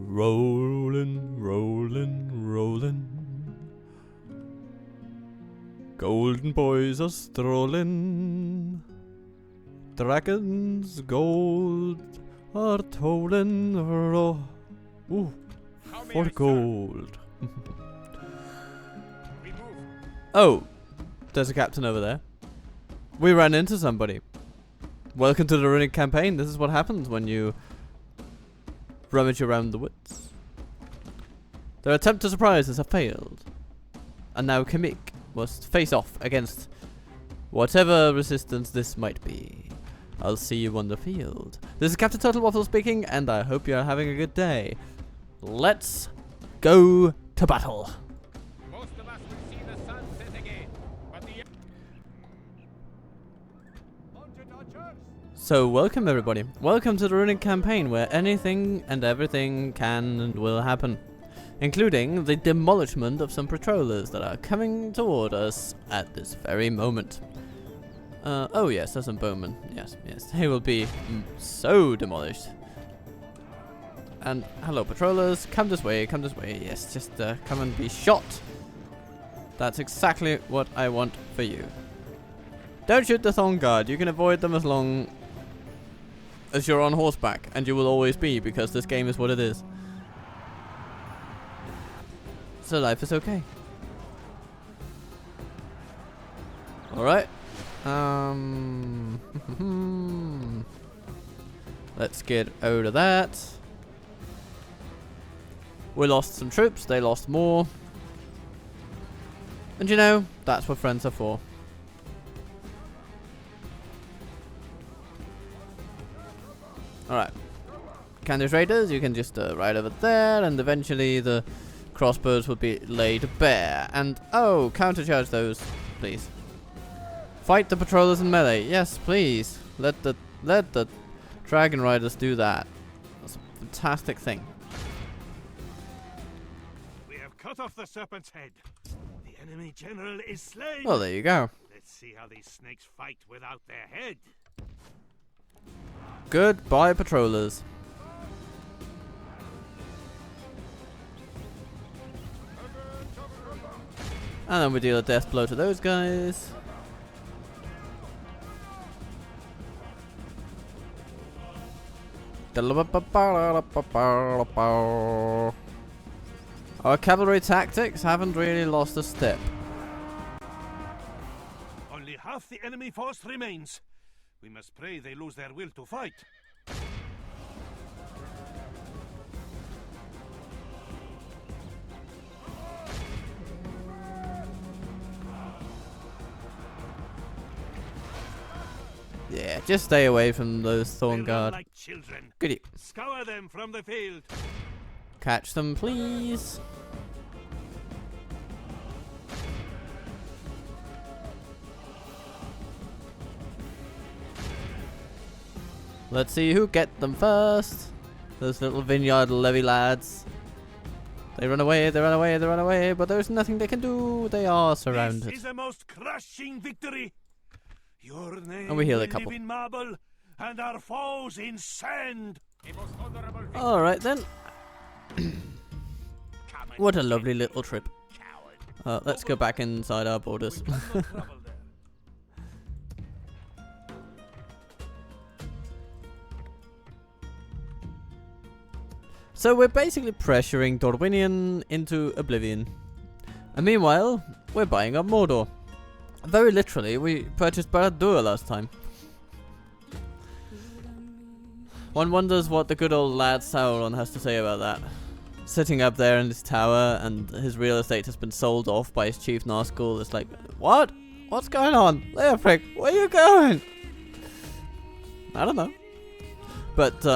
Rollin', rollin', rollin'. Golden boys are strolling. Dragons gold are tolling. Ooh, for gold. Oh, there's a captain over there. We ran into somebody. Welcome to the Runic campaign. This is what happens when you rummage around the woods. Their attempt to surprise us have failed. And now Kamik must face off against whatever resistance this might be. I'll see you on the field. This is cpttotalwaffle speaking, and I hope you're having a good day. Let's go to battle. Most of us will see the sun set again, but the So welcome everybody. Welcome to the Runic campaign where anything and everything can and will happen. Including the demolishment of some patrollers that are coming toward us at this very moment. Oh yes, there's some bowmen. Yes, they will be so demolished. And hello patrollers, come this way, yes, just come and be shot. That's exactly what I want for you. Don't shoot the thorn guard, you can avoid them as long as you're on horseback, and you will always be, because this game is what it is. So life is okay. Alright. Let's get out of that. We lost some troops, they lost more. And you know, that's what friends are for. Alright. Candice Raiders, you can just ride over there, and eventually the crossbows will be laid bare. And oh, countercharge those, please. Fight the patrollers in melee. Yes, please. Let the dragon riders do that. That's a fantastic thing. We have cut off the serpent's head. The enemy general is slain. Well, there you go. Let's see how these snakes fight without their head. Goodbye, patrollers. And then we deal a death blow to those guys. Our cavalry tactics haven't really lost a step. Only half the enemy force remains. We must pray they lose their will to fight. Yeah, just stay away from those thorn guard. Like children. Goody. Scour them from the field. Catch them, please. Let's see who get them first. Those little vineyard levy lads. They run away, but there's nothing they can do. They are surrounded. This is a most crushing victory. Your name And we heal a will couple. live in marble, and our foes in sand. Alright then. What a lovely little trip. Let's go back inside our borders. So we're basically pressuring Dorwinion into oblivion. And meanwhile, we're buying up Mordor. Very literally, we purchased Barad-dûr last time. One wonders what the good old lad Sauron has to say about that. Sitting up there in his tower, and his real estate has been sold off by his chief Nazgûl. It's like, what? What's going on? Leofric, where are you going? I don't know. But,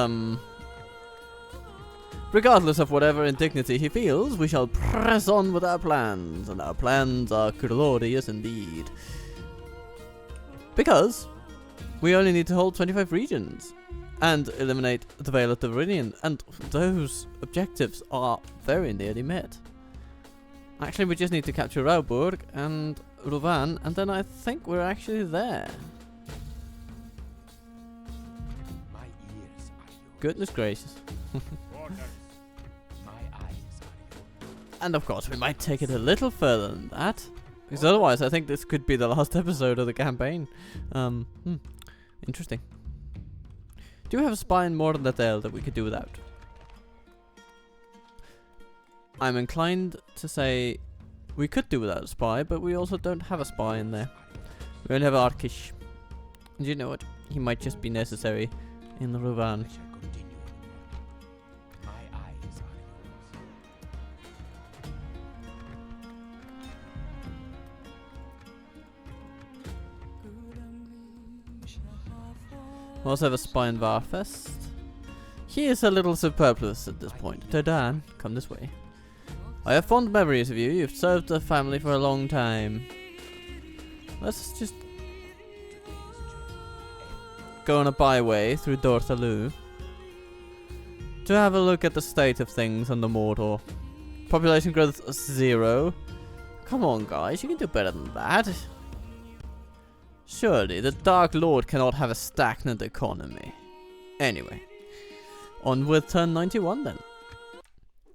regardless of whatever indignity he feels, we shall press on with our plans, and our plans are glorious indeed. Because we only need to hold 25 regions and eliminate the Vale of the Viridian, and those objectives are very nearly met. Actually, we just need to capture Rauburg and Rhûn, and then I think we're actually there. my ears are yours. Goodness gracious. And of course, we might take it a little further than that. Because otherwise, I think this could be the last episode of the campaign. Interesting. Do we have a spy in Mordenthal that we could do without? I'm inclined to say we could do without a spy, but we also don't have a spy in there. We only have Arkish. And you know what? He might just be necessary in the Rhûn. We also have a spy in Varfest. He is a little superfluous at this point. Todan, come this way. I have fond memories of you. You've served the family for a long time. Let's just go on a byway through Dorthalu to have a look at the state of things on the Mordor. Population growth 0. Come on, guys, you can do better than that. Surely the Dark Lord cannot have a stagnant economy. Anyway, on with turn 91 then.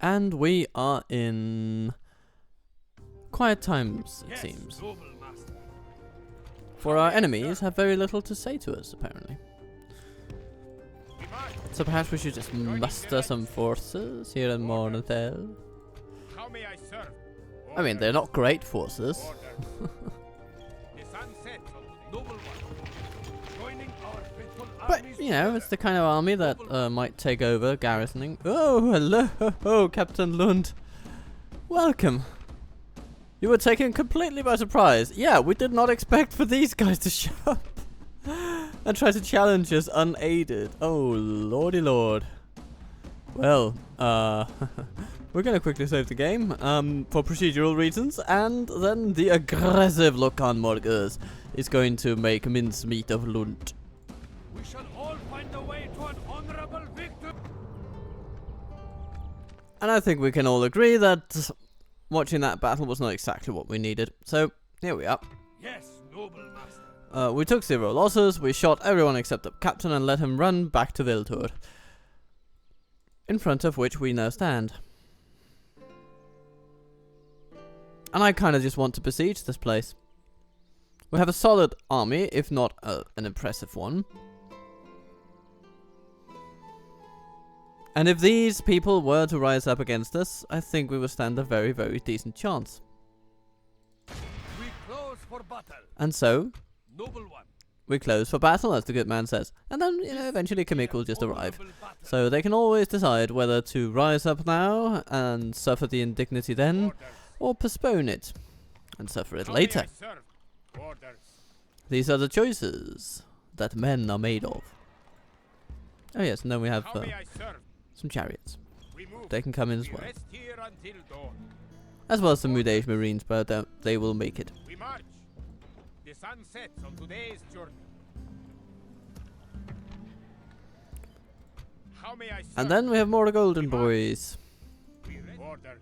And we are in quiet times, it seems. For our enemies have very little to say to us, apparently. So perhaps we should just muster some forces here in Mordenthal. I mean, they're not great forces. But, you know, it's the kind of army that might take over garrisoning. Oh, hello, Captain Lund. Welcome. You were taken completely by surprise. Yeah, we did not expect for these guys to show up and try to challenge us unaided. Oh, lordy lord. Well, we're going to quickly save the game for procedural reasons, and then the aggressive Lokan Morgurs is going to make mincemeat of Lund. We shall all find a way to an honorable victory. And I think we can all agree that watching that battle was not exactly what we needed. So, here we are. Yes, noble master. We took 0 losses, we shot everyone except the captain and let him run back to Viltur, in front of which we now stand. And I kind of just want to besiege this place. We have a solid army, if not an impressive one. And if these people were to rise up against us, I think we would stand a very, very decent chance. We close for battle. And so, Noble one. we close for battle, as the good man says. And then, you know, eventually Kamik will just arrive. So they can always decide whether to rise up now and suffer the indignity then, or postpone it and suffer it later. These are the choices that men are made of. Oh yes, and then we have some chariots. They can come in as well. As well as some Mudage Marines, but they will make it. We march. The sun sets on today's journey. How may I serve? And then we have more golden boys. Orders.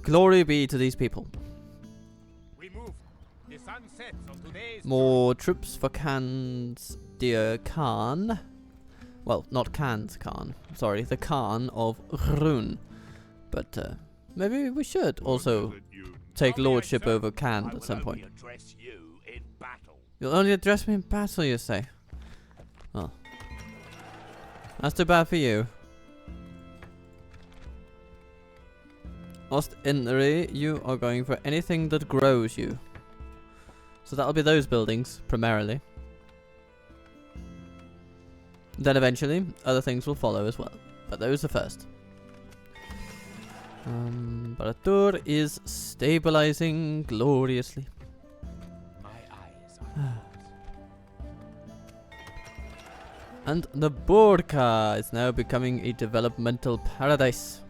Glory be to these people. We move. The sun sets on today's More troops for Khan's dear Khan. Well, not Khan's Khan. Sorry, the Khan of Rhûn. But maybe we should also take lordship over Khan at some point. You'll only address me in battle, you say? Oh. That's too bad for you. Ost-Inri, you are going for anything that grows you. So that'll be those buildings, primarily. Then eventually, other things will follow as well. But those are first. Baratur is stabilizing gloriously. And the Borka is now becoming a developmental paradise.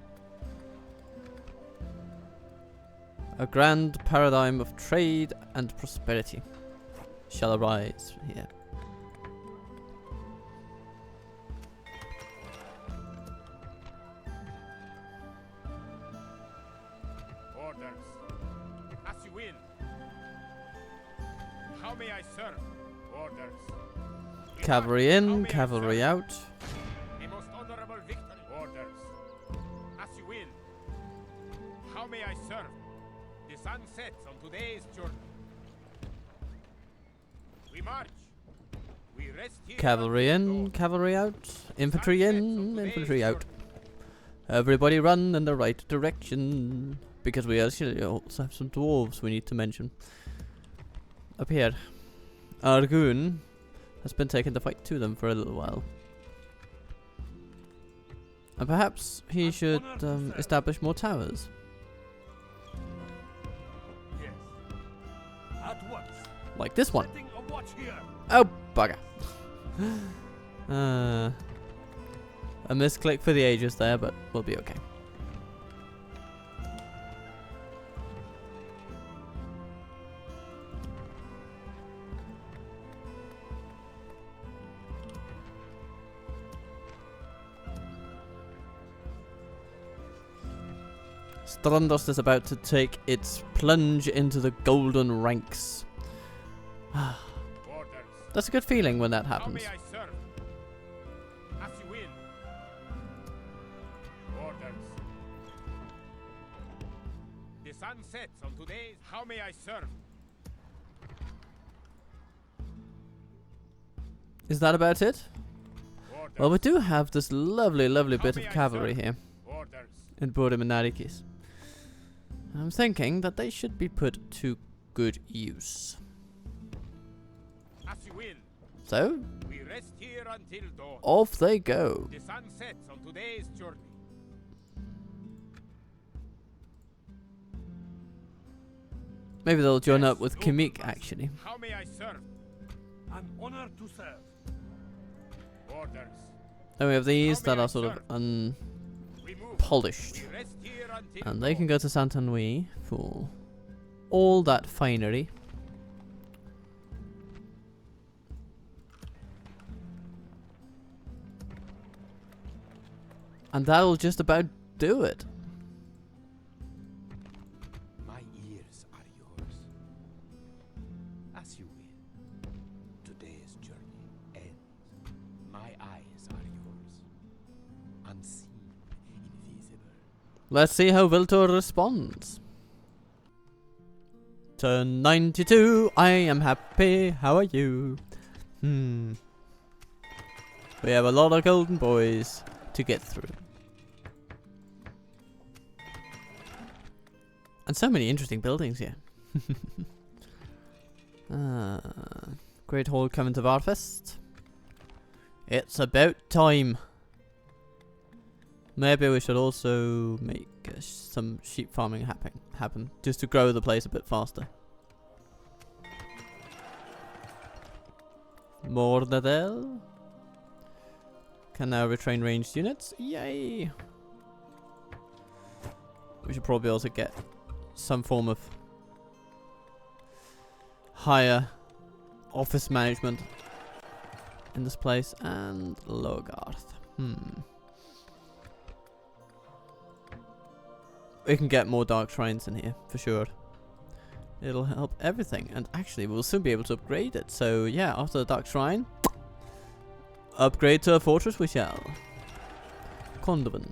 A grand paradigm of trade and prosperity shall arise here. orders. As you will. How may I serve? Orders. Cavalry in, cavalry out. A most honorable victory. Orders. As you will. How may I serve? The sun sets on today's journey. We march. We rest here. Cavalry in, cavalry out, infantry in, infantry out. Everybody run in the right direction. Because we actually also have some dwarves we need to mention. Up here. Rhûn has been taking the fight to them for a little while. And perhaps he should establish more towers. Yes. At once. Like this one. Setting a watch here. Oh, bugger. A misclick for the ages there, but we'll be okay. Strandos is about to take its plunge into the golden ranks. That's a good feeling when that happens. How may I serve? As you will. Orders. The sun sets on today's. How may I serve? Is that about it? Orders. Well, we do have this lovely, lovely bit of cavalry here Orders. in Bordeminarikis. I'm thinking that they should be put to good use. As you will. So, We rest here until dawn. off they go. The sun sets on today's journey. Maybe they'll join Yes, up with no Kimik, purpose. actually. How may I serve? An honor to serve. Orders. Then we have these How may that I are sort of serve? unpolished. We rest here until And they can dawn. go to Saint-Anouilh for all that finery. And that'll just about do it. My ears are yours. As you will. Today's journey ends. My eyes are yours. Unseen, invisible. Let's see how Viltur responds. Turn 92, I am happy, how are you? We have a lot of golden boys to get through. And so many interesting buildings here. Great Hall coming to Varfest. It's about time. Maybe we should also make some sheep farming happen, just to grow the place a bit faster. Mordadel can now retrain ranged units. Yay! We should probably also get some form of higher office management in this place. And Logarth. We can get more dark shrines in here, for sure. It'll help everything. And actually, we'll soon be able to upgrade it. So yeah, after the dark shrine, upgrade to a fortress we shall. Condovan.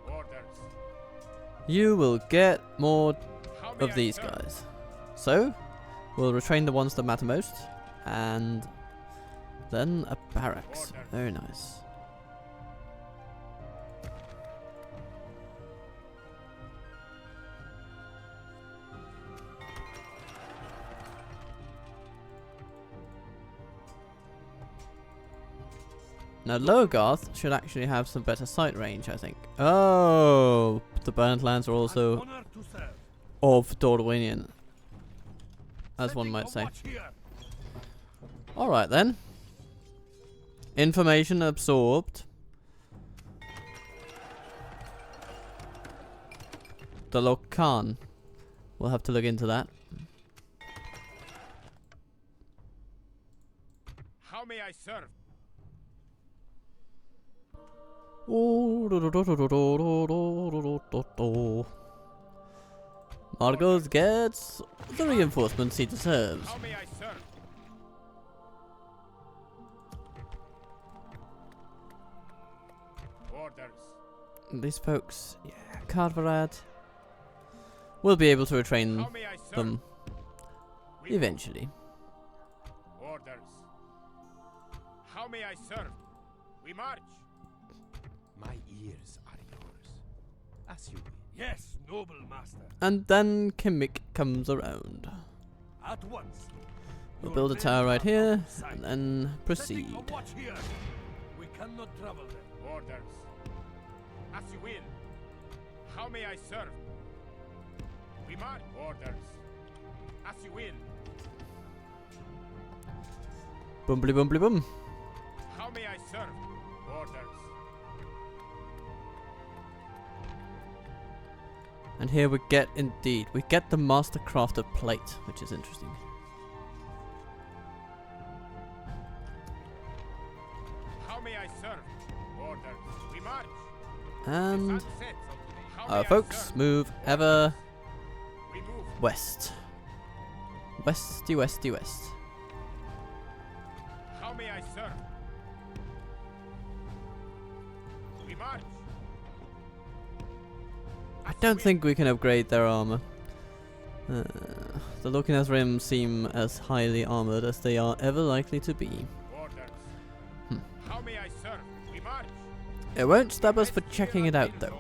Orders. You will get more How may of I these serve? guys. So, we'll retrain the ones that matter most. And then a barracks. Order. Very nice. Now Logarth should actually have some better sight range, I think. Oh, the burnt lands are An also honor to serve. of Dorwinian, as one Setting might a say. watch here. Alright then. Information absorbed. The Lokan. We'll have to look into that. How may I serve? Margos gets the reinforcements he deserves. How may I serve? Orders. These folks, yeah, Carverad. We'll be able to retrain How may I serve? them We move. eventually. Orders. How may I serve? We march. My ears are yours. As you will. Yes, noble master. And then Kimmik comes around. At once. We'll Your build a men tower right are here, on side. and then Setting proceed. a watch here. We cannot travel them. Orders. As you will. How may I serve? We march. Orders. As you will. Bumbly bumbly bum. How may I serve? Orders. And here we get, indeed, we get the Mastercrafted plate, which is interesting. How may I serve? Orders. We march. And Sun sets. How may our I folks serve? move ever We move. west. Westy, westy, west. How may I serve? We march. I don't think we can upgrade their armor. The Looking at Rim seem as highly armored as they are ever likely to be. Orders. Hmm. How may I serve? We march. It won't stop us for checking it out, though.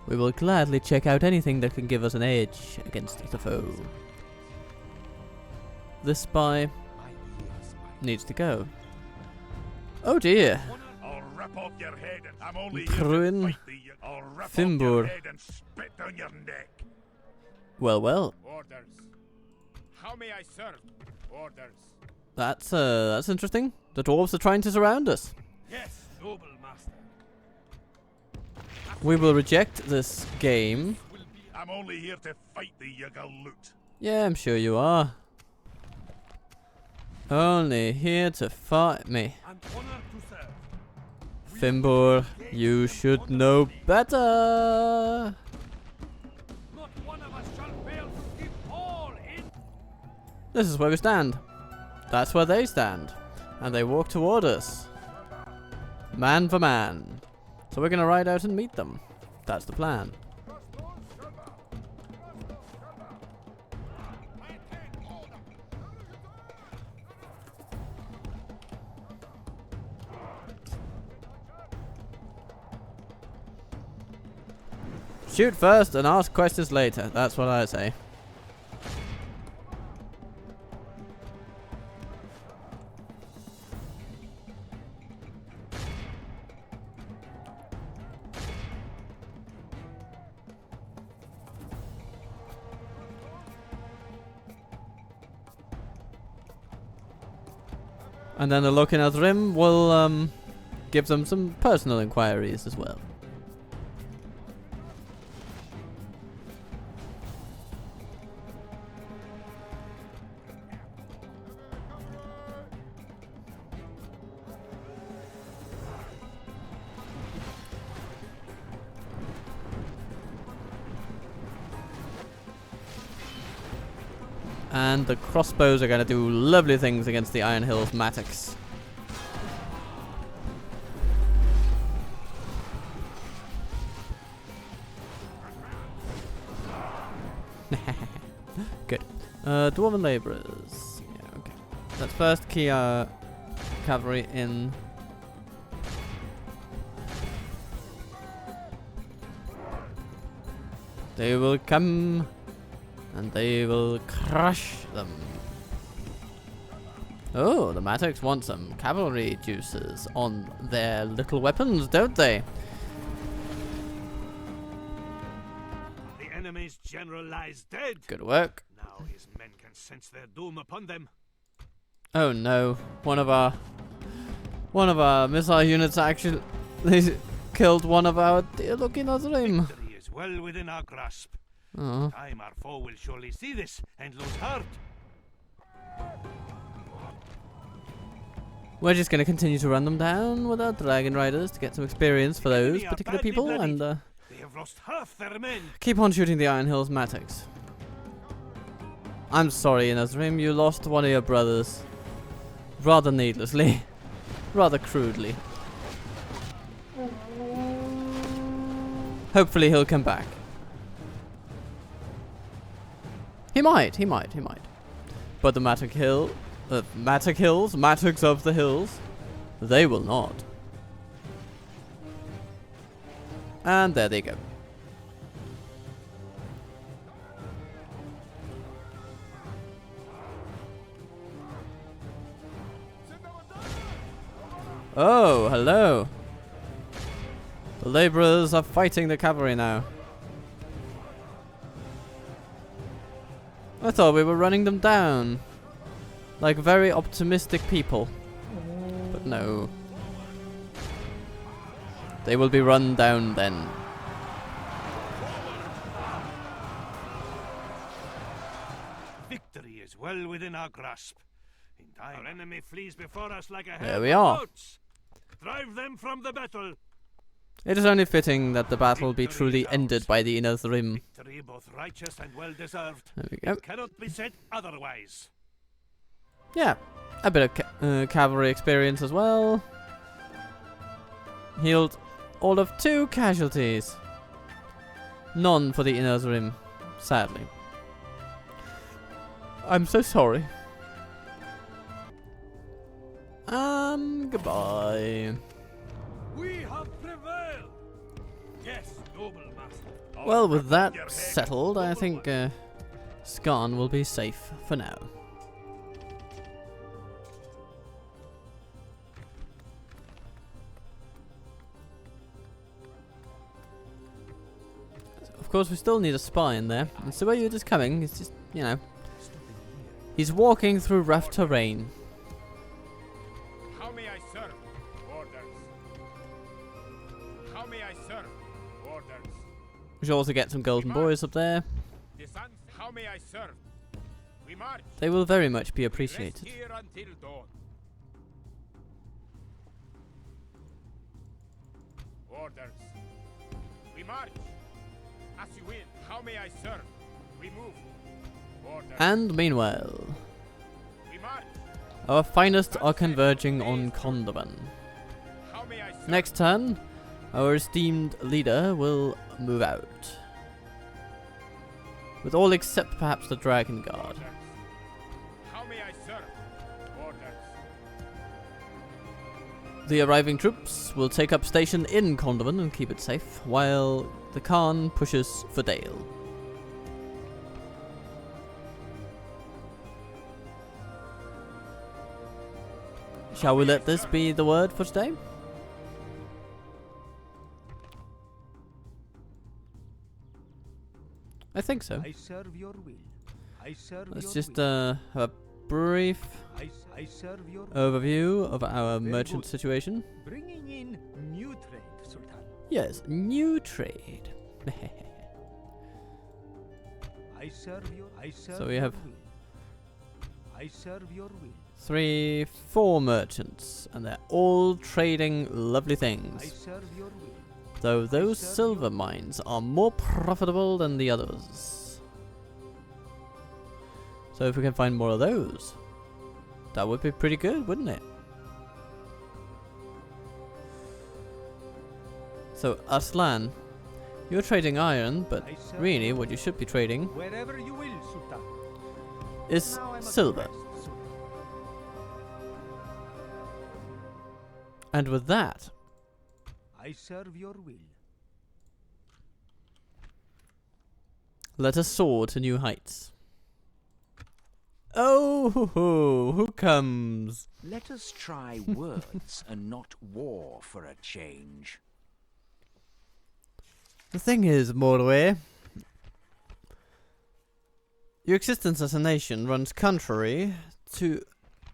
We will gladly check out anything that can give us an edge against the foe. This spy My ears are needs to go. Oh dear. I'll rip off your head and I'm only Rhûn, here to fight thee. I'll rip off Fimbur. your head and spit down your neck. Well, well. Orders. How may I serve? Orders. That's interesting. The dwarves are trying to surround us. Yes, noble master. We will reject this game. I'm only here to fight thee, you galoot. Yeah, I'm sure you are. Only here to fight me. I'm honored to serve. Fimbur, you should know better. Not one of us shall fail to keep all in. This is where we stand. That's where they stand. And they walk toward us. Man for man. So we're gonna ride out and meet them. That's the plan. Shoot first and ask questions later. That's what I say. And then the Looking at Rim will give them some personal inquiries as well. And the crossbows are going to do lovely things against the Iron Hills Mattocks. Good. Dwarven laborers. Yeah, okay. Let's first key our cavalry in. They will come. And they will crush them. Oh, the Mattocks want some cavalry juices on their little weapons, don't they? The enemy's general lies dead. Good work. Now his men can sense their doom upon them. Oh no, one of our missile units actually killed one of our dear Looking at Rim. Victory is well within our grasp. Oh. Time our foe will surely see this and lose heart. We're just going to continue to run them down with our dragon riders to get some experience for those Enemy are particular badly people bloodied. and They have lost half their men. keep on shooting the Iron Hills Mattocks. I'm sorry, Nazrim, you lost one of your brothers. Rather needlessly. Rather crudely. Hopefully he'll come back. He might. But the Mattocks of the Hills, they will not. And there they go. Oh, hello. The laborers are fighting the cavalry now. I thought we were running them down. Like very optimistic people. But no. They will be run down then. Victory is well within our grasp. In time, our enemy flees before us like a herd There we of are. goats. Drive them from the battle. It is only fitting that the battle be truly ended by the Inner Rim. Victory both righteous and well deserved. There we go. It cannot be said otherwise. Yeah, a bit of cavalry experience as well. Healed all of 2 casualties. None for the Inner Rim, sadly. I'm so sorry. Goodbye. We have prevailed. Yes, noble master. Well, with that settled, I think Skarn will be safe for now. Of course, we still need a spy in there. And so where you're just coming, it's just, you know, he's walking through rough terrain. How may I serve? Orders. How may I serve? Orders. We should also get some golden boys up there. The sons, how may I serve? We march. They will very much be Rest appreciated. here until dawn. Orders. We march. As you will. How may I serve? We move. Orders. And meanwhile, We march. our finest are converging on Kondovan. How may I serve? Next turn, our esteemed leader will move out. With all except perhaps the Dragon Guard. Orders. How may I serve? Orders. The arriving troops will take up station in Kondovan and keep it safe, while the Khan pushes for Dale. Shall we let this be the word for today? I think so. I serve your will. I serve Let's your just will. have a brief I serve your overview of our Very merchant good. situation. Bringing in new trade, Sultan. Yes, new trade. I serve your. I serve So we your have will. I serve your will. 3, 4 merchants, and they're all trading lovely I things. serve your will. Though those serve silver your- mines are more profitable than the others. So if we can find more of those, that would be pretty good, wouldn't it? So Aslan, you're trading iron, but I serve really your what you should be trading Wherever you will, Sultan. is Now I'm at silver. rest, Sultan. And with that, I serve your will. let us soar to new heights. Oh, who comes? Let us try words and not war for a change. The thing is, Mordway, your existence as a nation runs contrary to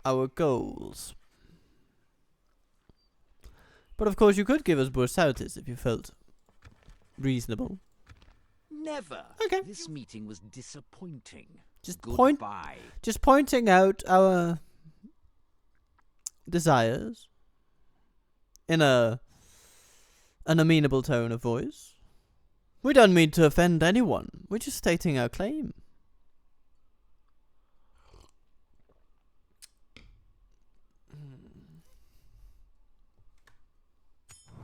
our goals. But of course you could give us Bursautis if you felt reasonable. Never. Okay. This meeting was disappointing. Just Goodbye. just pointing out our desires in an amenable tone of voice. We don't mean to offend anyone. We're just stating our claim.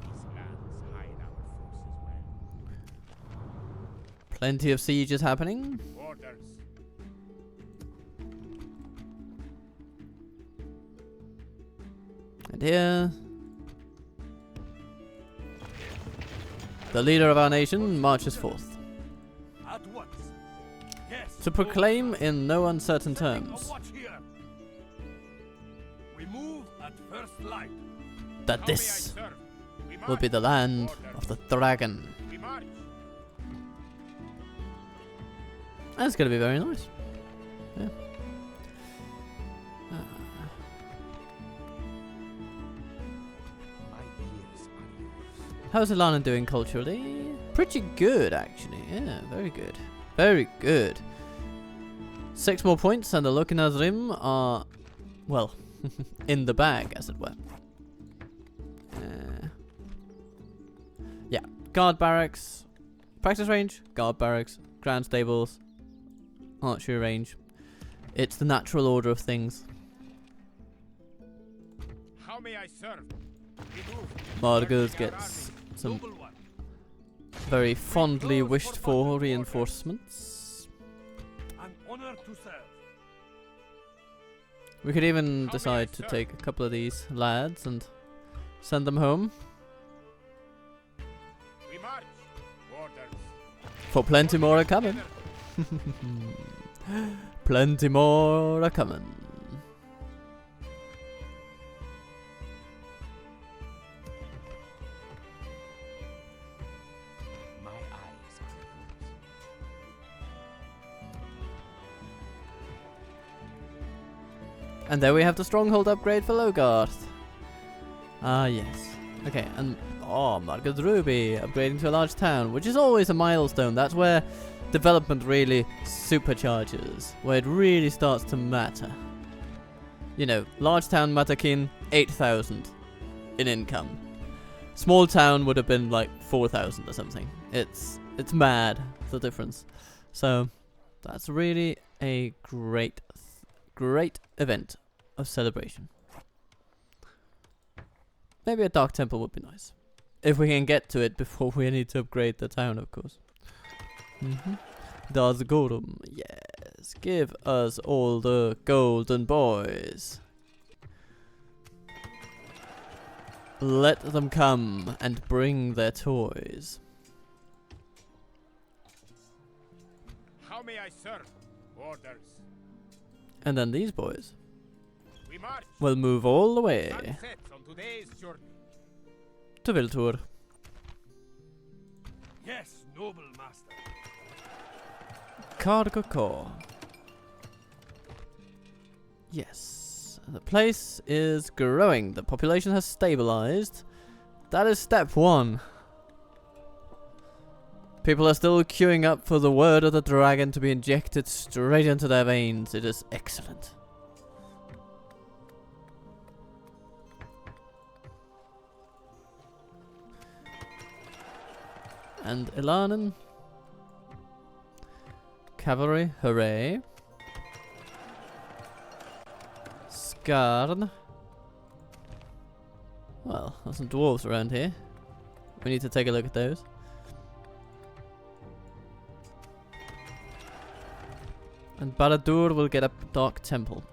These lands hide our forces well. Plenty of sieges happening. Orders. And here, the leader of our nation marches forth At once. Yes. to proclaim in no uncertain terms Watch here. We move at first light. that How may I this serve? We will march. be the land Orders. of the dragon. We march. That's going to be very nice. Yeah. My ears are yours. How's Ilana doing culturally? Pretty good, actually. Yeah, very good. Very good. 6 more points and the Lokinazrim are, well, in the bag, as it were. Yeah, guard barracks, practice range, guard barracks, grand stables, archery range. It's the natural order of things. How may I serve? We move. Margus Serving our gets army. some Noble one. very fondly wished for reinforcements. An honor to serve. We could even How decide may I to serve? take a couple of these lads and send them home We march. Orders. for plenty more are coming. Together. Plenty more are coming. My eyes are yours. And there we have the stronghold upgrade for Logarth. Ah, yes. Okay, and oh, Margaret Ruby upgrading to a large town, which is always a milestone. That's where development really supercharges, where it really starts to matter. You know, large town Matakin, 8,000 in income. Small town would have been like 4,000 or something. It's mad, the difference. So that's really a great event of celebration. Maybe a dark temple would be nice. If we can get to it before we need to upgrade the town, of course. Das Golem, yes. Give us all the golden boys. Let them come and bring their toys. How may I serve? Orders. And then these boys We march. will move all the way Sun sets on today's journey. to Viltur. Yes, noble master. Cargo Core. Yes, the place is growing. The population has stabilized. That is step 1. People are still queuing up for the word of the dragon to be injected straight into their veins. It is excellent. And Ilanen. Cavalry, hooray. Skarn. Well, there's some dwarves around here. We need to take a look at those. And Baradur will get a dark temple.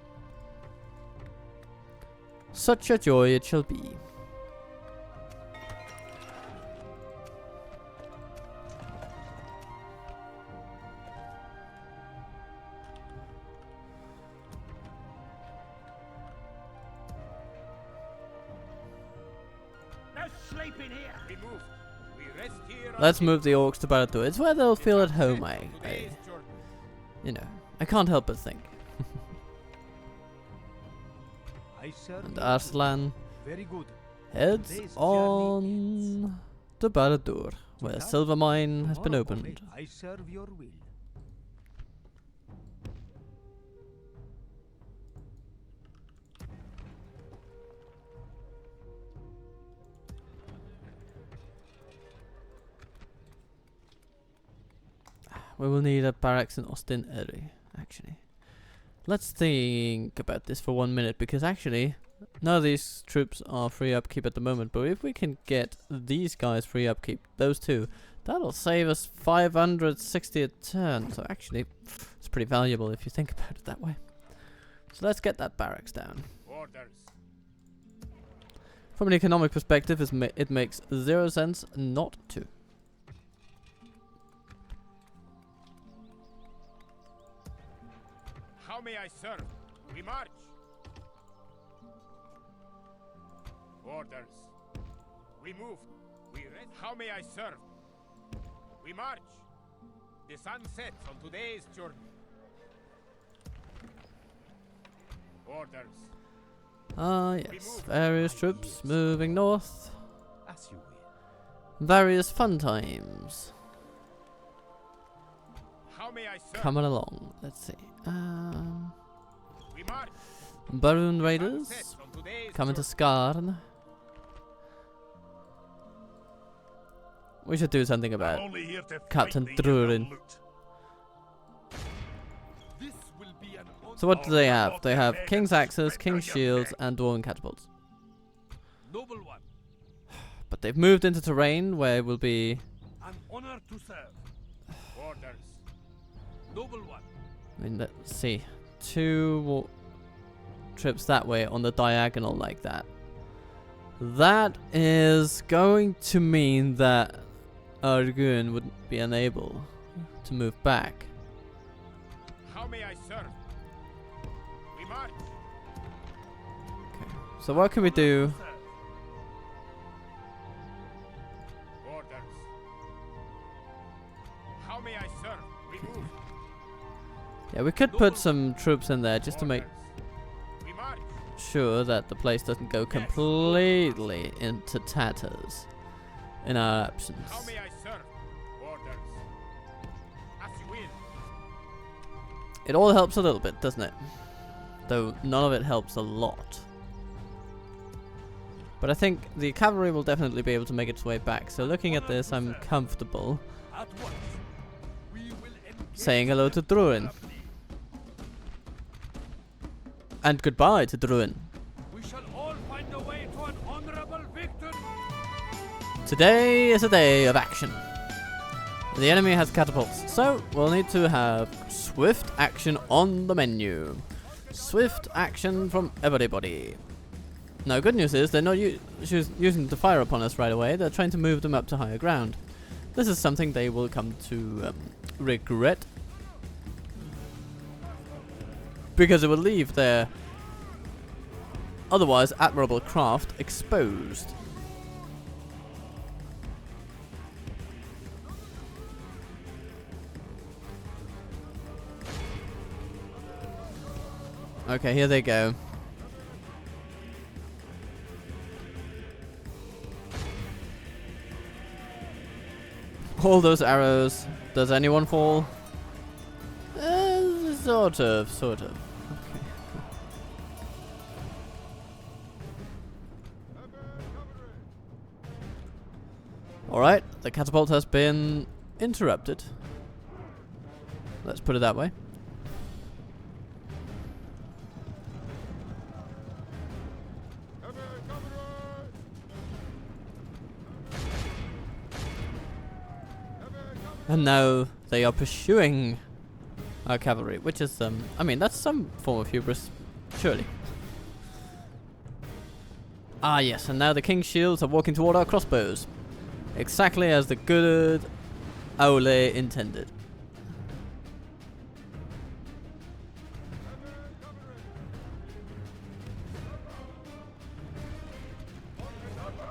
Such a joy it shall be. No sleeping here. We move. We rest here. Let's move the orcs to Baradur. It's where they'll feel at home, Today's journey. you know, I can't help but think. I serve And your Arslan Very good. heads Today's journey on to Baradur, where a silver mine has been Tomorrow opened. morning, I serve your will. We will need a barracks in Austin Eri, actually. Let's think about this for 1 minute, because actually, none of these troops are free upkeep at the moment, but if we can get these guys free upkeep, those two, That'll save us 560 a turn. So actually, it's pretty valuable if you think about it that way. So let's get that barracks down. Orders. From an economic perspective, it makes 0 sense not to. How may I serve? We march. Orders. We move. We rest. How may I serve? We march. The sun sets on today's journey. Orders. Ah, yes. Various troops moving north. As you will. Various fun times How may I serve? coming along. Let's see. We march. Rhûn Sun Raiders sets on today's coming to journey. Skarn. We should do something I'm about only here to Captain fight thee in the Thwarting. loot. This will be an honor. So what do they have? They have King's Axes, King's Shields, and Dwarven Catapults. Noble one. But they've moved into terrain where it will be... An honor to serve. Orders. Noble one. I mean, let's see. 2 trips that way on the diagonal like that. That is going to mean that Adrian would be unable to move back. How may I serve? We march. Okay. So what can we do? Orders. How may I serve? We move. Yeah, we could put some troops in there just to make Orders. We march. sure that the place doesn't go completely into tatters in our absence. How may I serve? Orders. As you will. It all helps a little bit, doesn't it? Though none of it helps a lot. But I think the cavalry will definitely be able to make its way back. So looking at this, I'm comfortable At once. We will engage. saying hello to Rhûn. And goodbye to Rhûn. We shall all find a way to an honorable victory. Today is a day of action. The enemy has catapults, so we'll need to have swift action on the menu. Swift action from everybody. Now, good news is they're not using the fire upon us right away. They're trying to move them up to higher ground. This is something they will come to regret, because it will leave their otherwise admirable craft exposed. Okay, here they go. All those arrows. Does anyone fall? Sort of. Okay. Alright, the catapult has been interrupted. Let's put it that way. And now they are pursuing our cavalry, which is, I mean, that's some form of hubris, surely. Ah, yes, and now the king's shields are walking toward our crossbows. Exactly as the good Ole intended.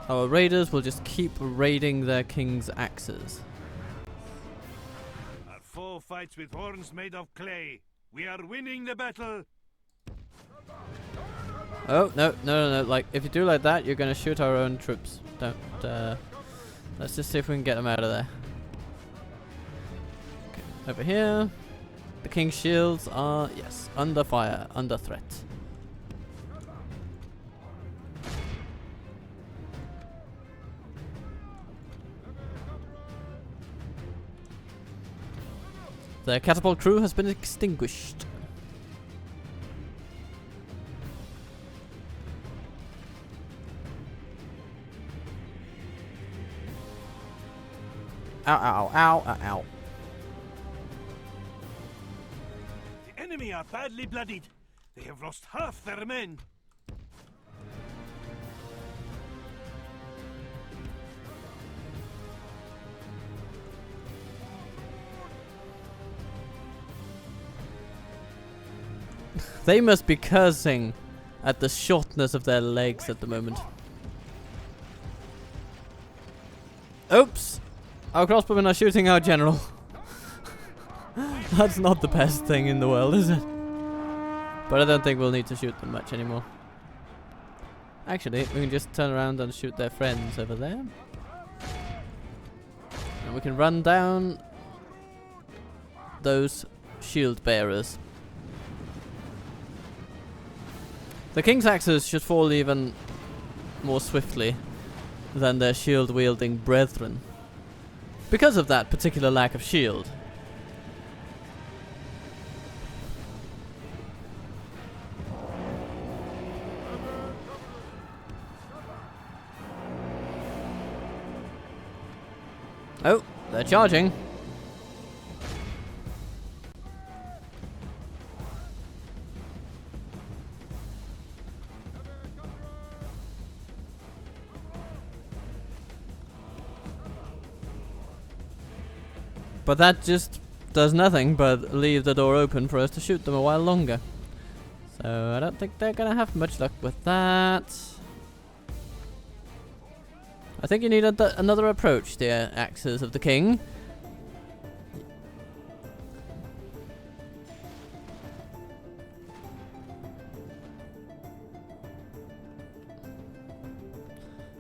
Our raiders will just keep raiding their king's axes. Our foe fights with horns made of clay. We are winning the battle. Oh, no. Like, if you do like that, you're going to shoot our own troops. Don't, let's just see if we can get them out of there. Okay, over here. The king's shields are, yes, under fire, under threat. The catapult crew has been extinguished. Ow, ow, ow, ow, ow. The enemy are badly bloodied. They have lost half their men. They must be cursing at the shortness of their legs at the moment. Oops! Our crossbowmen are shooting our general. That's not the best thing in the world, is it? But I don't think we'll need to shoot them much anymore. Actually, we can just turn around and shoot their friends over there. And we can run down those shield bearers. The king's axes should fall even more swiftly than their shield-wielding brethren, because of that particular lack of shield. Oh, they're charging. But that just does nothing but leave the door open for us to shoot them a while longer. So I don't think they're gonna have much luck with that. I think you need another approach, dear axes of the king.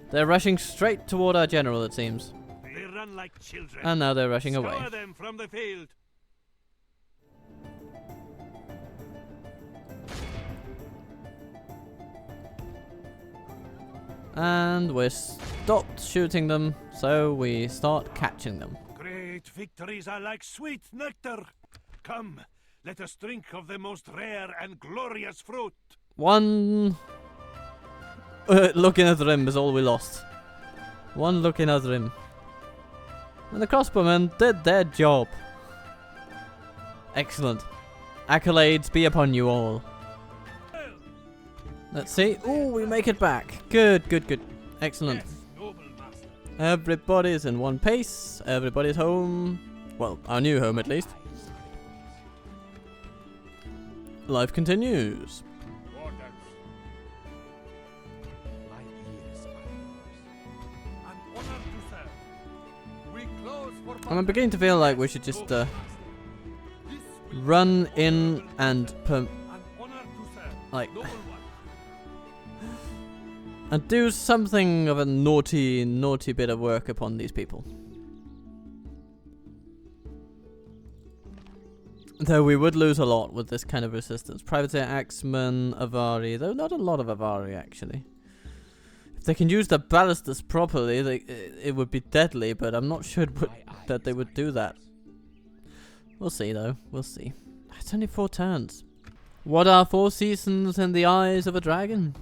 They're rushing straight toward our general, it seems. They run like children. And now they're rushing away. Scour them from the field. And we're stopped shooting them, so we start catching them. Great victories are like sweet nectar. Come, let us drink of the most rare and glorious fruit. One look in at the rim is all we lost. One look in at the rim. And the crossbowmen did their job. Excellent. Accolades be upon you all. Let's see. Ooh, we make it back. Good, good, good. Excellent. Everybody's in one piece. Everybody's home. Well, our new home at least. Life continues. My ears are An honor to serve. We close for I'm beginning to feel like we should just run in and an honor to serve. like Noble one. and do something of a naughty bit of work upon these people. Though we would lose a lot with this kind of resistance. Privateer, Axeman, Avari, though not a lot of Avari actually. If they can use the ballistas properly, it would be deadly, but I'm not sure that they would do that. We'll see though, we'll see. It's only 4 turns. What are 4 seasons in the eyes of a dragon?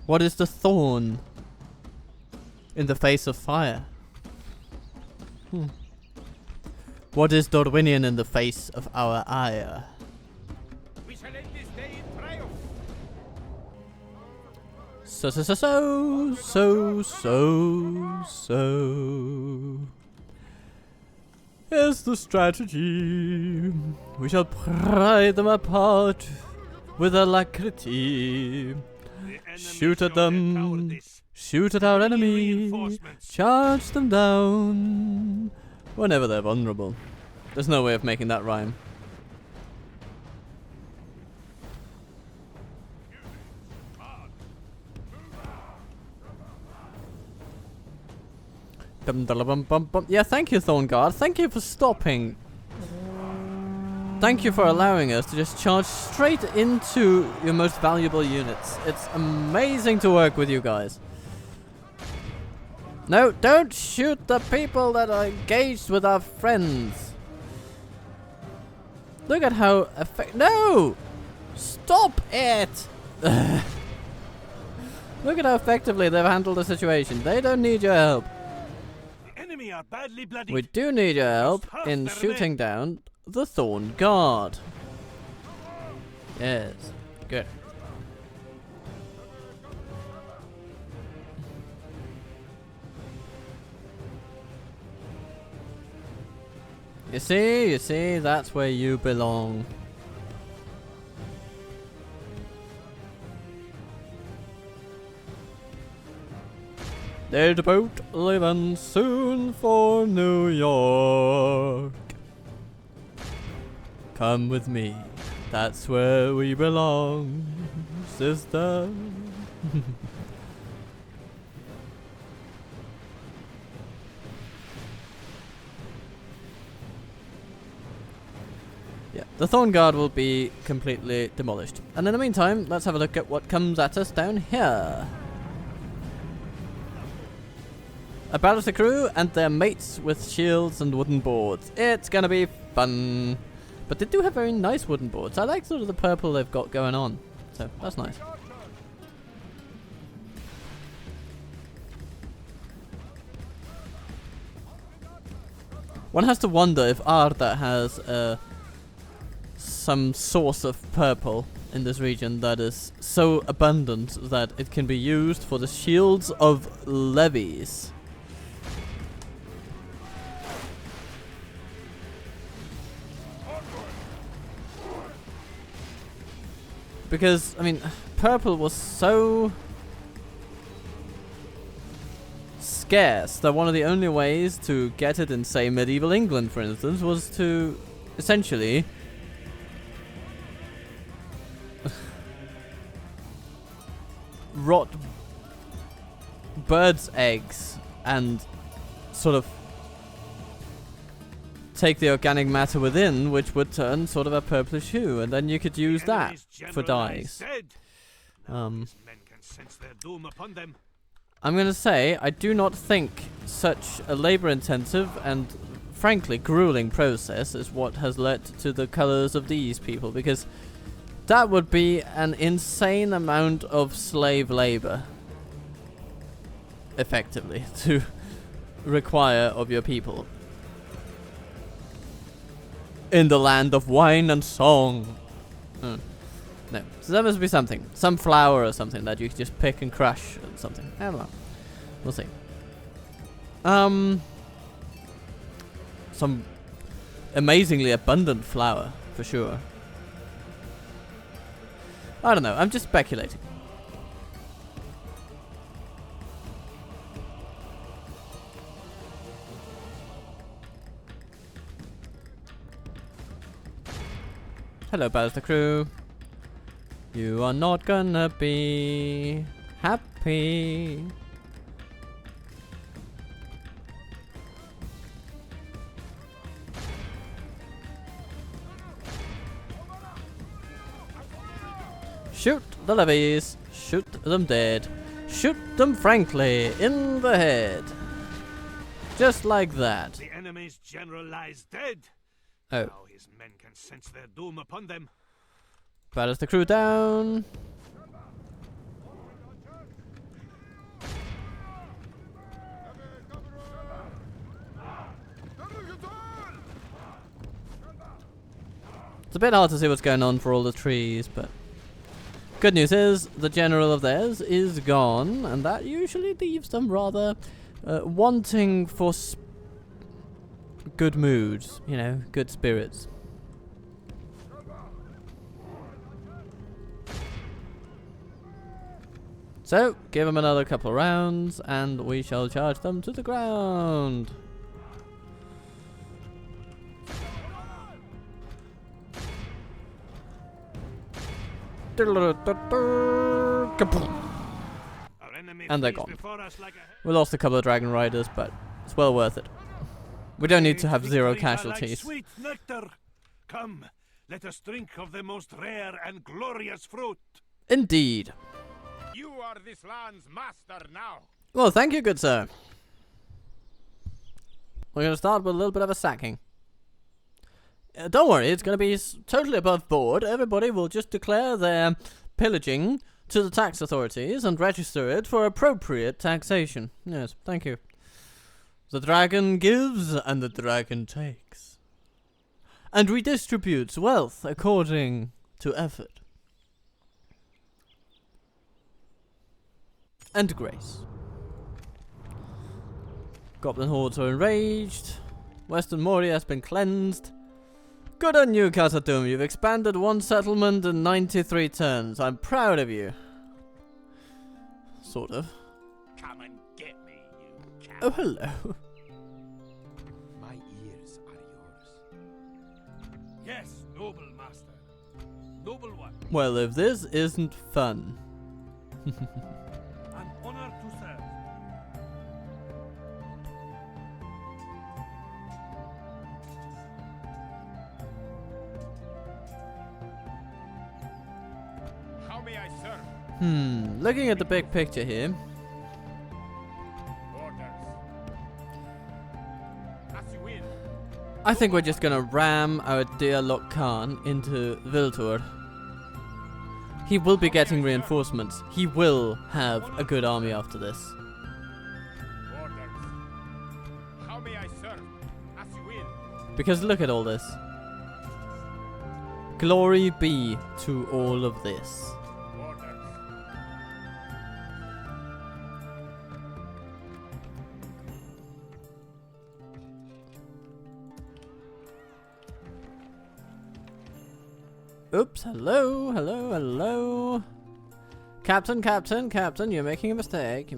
What is the thorn in the face of fire? What is Dorwinian in the face of our ire? We shall end this day in triumph. So. Here's the strategy. We shall pry them apart with alacrity. Shoot at them. Shoot at our enemy. Charge them down. Whenever they're vulnerable. There's no way of making that rhyme. Yeah, thank you, Thorn Guard. Thank you for stopping. Thank you for allowing us to just charge straight into your most valuable units. It's amazing to work with you guys. No, don't shoot the people that are engaged with our friends. Look at how No! Stop it! Look at how effectively they've handled the situation. They don't need your help. The enemy are badly bloodied. We do need your help half in their shooting down the Thorn Guard. Yes, good. You see, that's where you belong. There's a boat leaving soon for New York. Come with me, that's where we belong, sister. Yeah, the Thorn Guard will be completely demolished. And in the meantime, let's have a look at what comes at us down here. A battleship crew and their mates with shields and wooden boards. It's gonna be fun. But they do have very nice wooden boards. I like sort of the purple they've got going on. So, that's nice. One has to wonder if Arda has some source of purple in this region that is so abundant that it can be used for the shields of levies. Because, I mean, purple was so scarce that one of the only ways to get it in, say, medieval England, for instance, was to essentially rot birds' eggs and sort of take the organic matter within, which would turn sort of a purplish hue, and then you could use that for dyes. I'm gonna say, I do not think such a labor-intensive and frankly grueling process is what has led to the colors of these people, because that would be an insane amount of slave labor, effectively, to require of your people. In the land of wine and song. No. So there must be something. Some flower or something that you can just pick and crush or something. I don't know. We'll see. Some amazingly abundant flower, for sure. I don't know. I'm just speculating. Hello, Battleship crew. You are not gonna be happy. Shoot the levies. Shoot them dead. Shoot them frankly in the head. Just like that. The enemy's general lies dead. Oh. Now his men can sense their doom upon them. Batters the crew down. It's a bit hard to see what's going on for all the trees, but good news is the general of theirs is gone, and that usually leaves them rather wanting for good moods, you know, good spirits. So, give them another couple of rounds, and we shall charge them to the ground. And they're gone. We lost a couple of dragon riders, but it's well worth it. We don't need to have zero casualties. Sweet nectar. Come, let us drink of the most rare and glorious fruit. Indeed. You are this land's master now. Well, thank you, good sir. We're going to start with a little bit of a sacking. Don't worry, it's going to be totally above board. Everybody will just declare their pillaging to the tax authorities and register it for appropriate taxation. Yes, thank you. The dragon gives and the dragon takes, and redistributes wealth according to effort and grace. Goblin hordes are enraged. Western Moria has been cleansed. Good on you, CATAPULTS. You've expanded one settlement in 93 turns. I'm proud of you. Sort of. Come and get me, you cow. Oh, hello. My ears are yours. Yes, noble master. Noble one. Well, if this isn't fun. An honor to serve. How may I serve? Looking at the big picture here. Orders. As you will. I think we're just gonna ram our dear Lok Khan into Viltur. He will be getting reinforcements. He will have a good army after this. Orders. How may I serve? As you will. Because look at all this. Glory be to all of this. Orders. Oops, hello. Captain, you're making a mistake.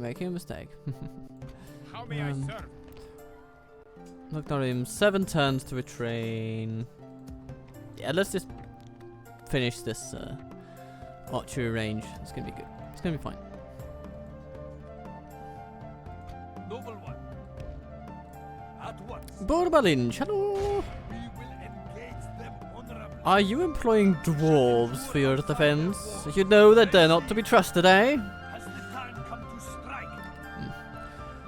How may I serve? Look, Narium, 7 turns to retrain. Yeah, let's just finish this archery range. It's gonna be good. It's gonna be fine. Noble one. At once. Borbalin, hello. We will engage them honorably. Are you employing dwarves for your defense? You know that they're not to be trusted, eh? Has the time come to strike?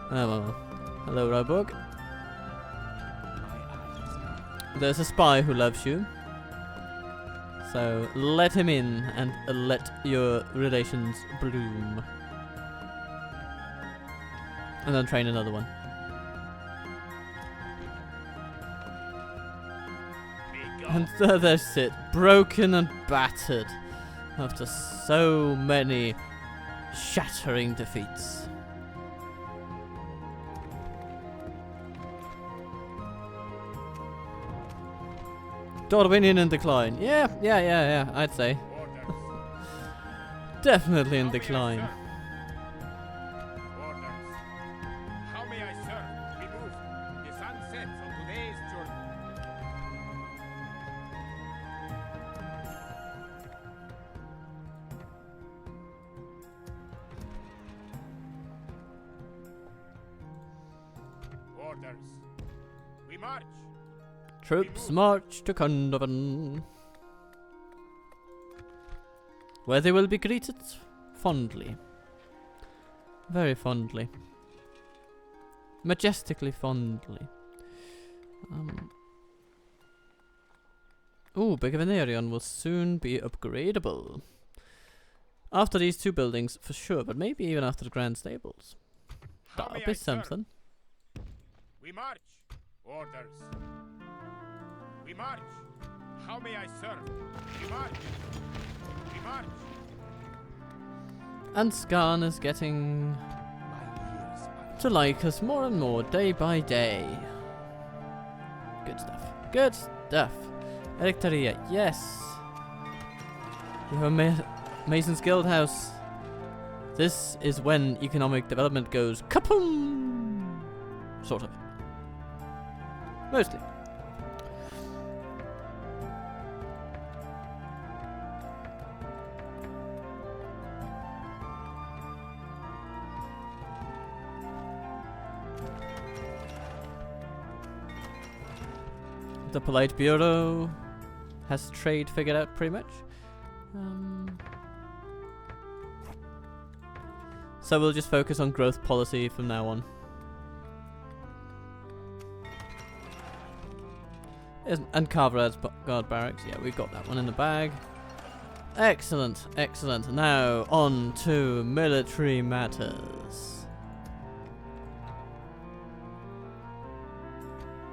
Oh, well. Hello, Robog. There's a spy who loves you. So let him in and let your relations bloom. And then train another one. And there they sit, broken and battered, after so many shattering defeats. Dwarven in decline. Yeah, I'd say. Orders. Definitely in How may I decline. serve? Orders. How may I serve? We move. The sun sets on today's journey. Orders. We march. Troops march to Condovan, where they will be greeted fondly. Very fondly. Majestically fondly. Ooh, Adrian will soon be upgradable. After these 2 buildings, for sure, but maybe even after the Grand Stables. How That'll may be I serve? something. We march. Orders. We march. How may I serve? We march. We march. And Skarn is getting My ears are to like us more and more day by day. Good stuff. Good stuff. Electoria, yes. You have Mason's Guild House. This is when economic development goes kapoom! Sort of. Mostly. The Polite Bureau has trade figured out pretty much. So we'll just focus on growth policy from now on. And Carverad's guard barracks. Yeah, we've got that one in the bag. Excellent, excellent. Now on to military matters.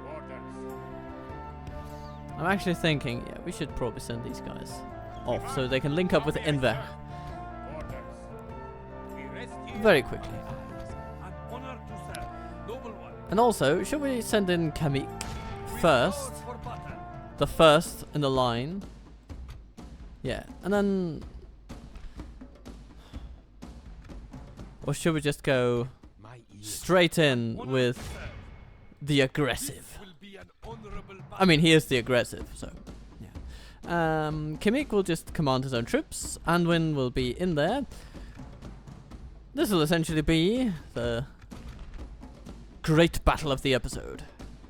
Orders. I'm actually thinking, yeah, we should probably send these guys off so they can link up with Invading Orders. We rest here. very quickly. An honor to serve. Noble one. And also, should we send in Kamik first? For battle. The first in the line. Yeah, and then... Or should we just go My ears. straight in Honor with to serve. the aggressive? Will be an honorable battle. I mean, he is the aggressive, so... Yeah. Kamik will just command his own troops. Anwin will be in there. This will essentially be the great battle of the episode.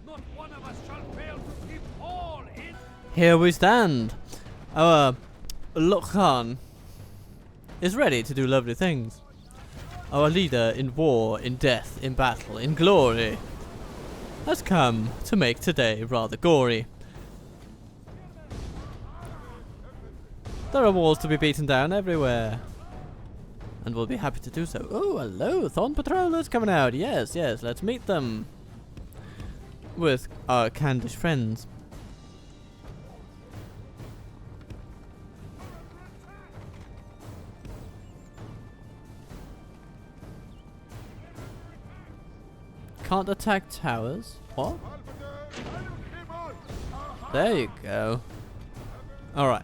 Not one of us shall fail to keep all in. Here we stand. Our Lokhan is ready to do lovely things. Our leader in war, in death, in battle, in glory has come to make today rather gory. There are walls to be beaten down everywhere, and we'll be happy to do so. Oh, hello, Thorn Patrollers coming out. Yes, yes, let's meet them with our Candish friends. Can't attack towers. What? There you go. Alright.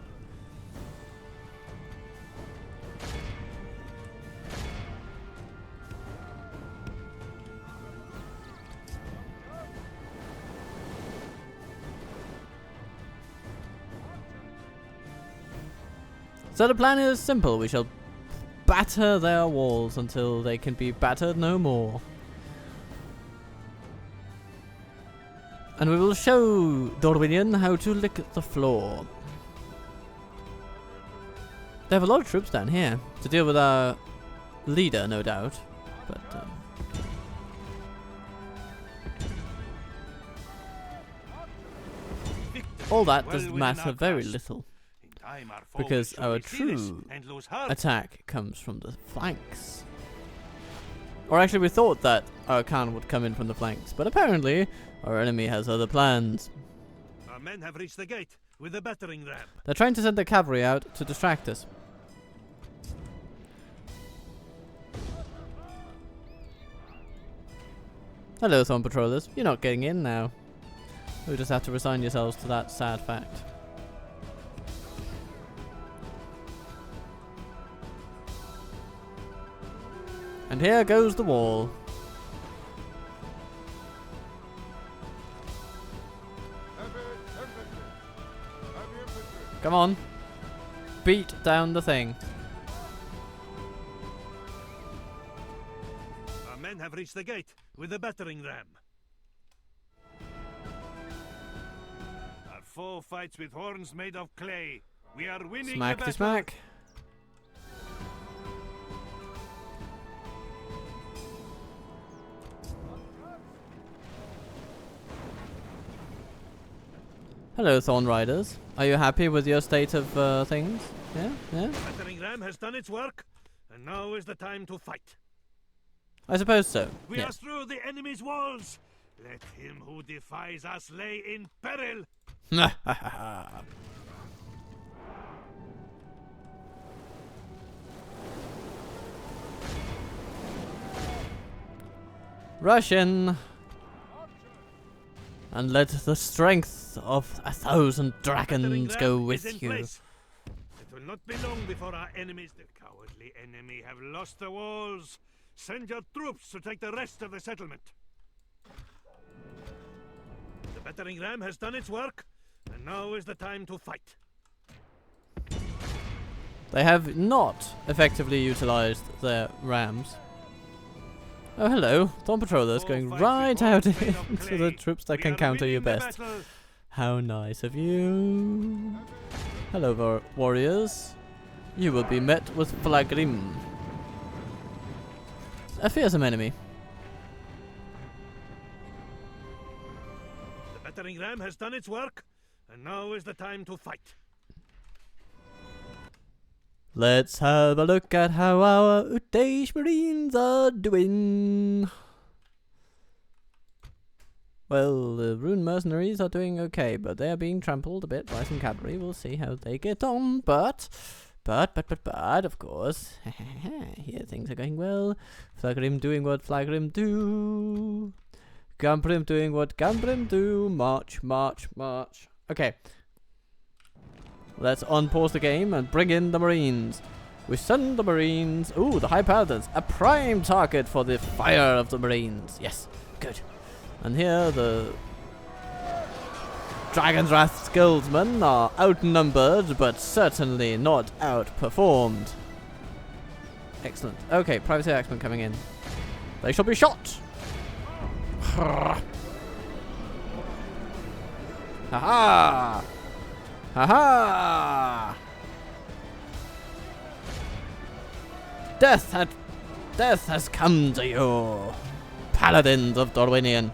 So the plan is simple. We shall batter their walls until they can be battered no more. And we will show Dorwinian how to lick the floor. They have a lot of troops down here to deal with our leader, no doubt. But all that does matter very little, In time our foes because shall our be fearless true and lose heart. attack comes from the flanks. Or actually, we thought that our Khan would come in from the flanks, but apparently our enemy has other plans. Our men have reached the gate with the battering ram. They're trying to send their cavalry out to distract us. Hello, Thorn Patrollers. You're not getting in now. You'll just have to resign yourselves to that sad fact. And here goes the wall. Come on. Beat down the thing. Our men have reached the gate with the battering ram. Our foe fights with horns made of clay. We are winning the Smack battle. to smack. Hello, Thorn Riders. Are you happy with your state of things? Yeah? Yeah? Battering ram has done its work, and now is the time to fight. I suppose so. We are Yes. through the enemy's walls. Let him who defies us lay in peril. Rush in. And let the strength of 1,000 Battering dragons ram go is with in you. place. It will not be long before our enemies, the cowardly enemy, have lost the walls. Send your troops to take the rest of the settlement. The battering ram has done its work, and now is the time to fight. They have not effectively utilized their rams. Oh, hello. Thorn Patrollers Foe going fights right with out horns made of into clay. the troops that We can are counter you winning the best. battle. How nice of you. Hello, warriors. You will be met with Flagrim. A fearsome enemy. The battering ram has done its work, and now is the time to fight. Let's have a look at how our Danish Marines are doing. Well, the Rhûn mercenaries are doing okay, but they are being trampled a bit by some cavalry. We'll see how they get on, but, of course, here things are going well. Flagrim doing what Flagrim do. Gambrim doing what Gambrim do. March, march, march. Okay. Let's unpause the game and bring in the Marines. We send the Marines. Ooh, the High Paladins. A prime target for the fire of the Marines. Yes, good. And here the Dragon's Wrath Skillsmen are outnumbered, but certainly not outperformed. Excellent. Okay, Privateer Axemen coming in. They shall be shot! Ha ha! Ha ha! Death has come to you, Paladins of Dorwinion.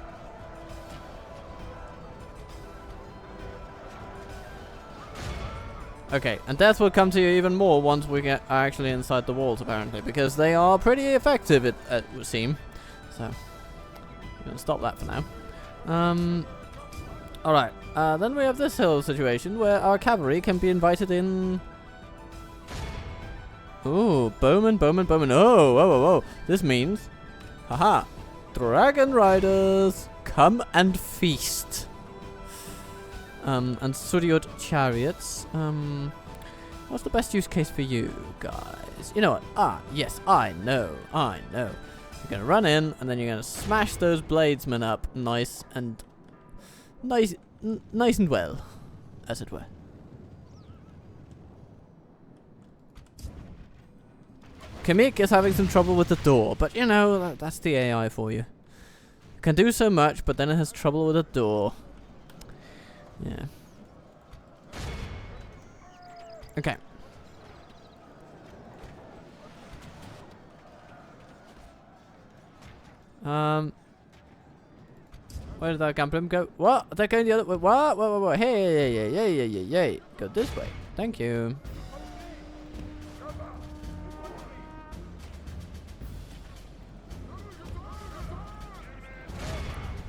Okay, and death will come to you even more once we are actually inside the walls, apparently, because they are pretty effective, it would seem. So, I'm going to stop that for now. Alright, then we have this whole situation where our cavalry can be invited in. Ooh, bowmen. Oh. This means, haha, dragon riders, come and feast. And Suryot chariots. What's the best use case for you guys? You know what? Yes, I know. You're gonna run in, and then you're gonna smash those bladesmen up, nice and well, as it were. Kamik is having some trouble with the door, but you know, that's the AI for you. Can do so much, but then it has trouble with the door. Yeah. Okay. Where did that Gambrim go? What? They're going the other way. What? What? Hey. Go this way. Thank you.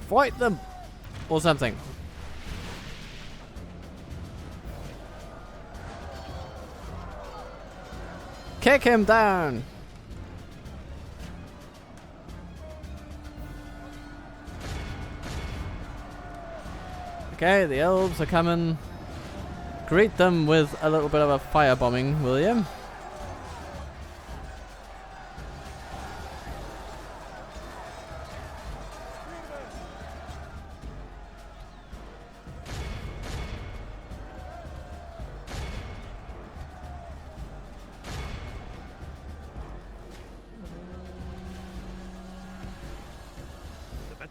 Fight them! Or something. Kick him down! Okay, the elves are coming. Greet them with a little bit of a firebombing, will you?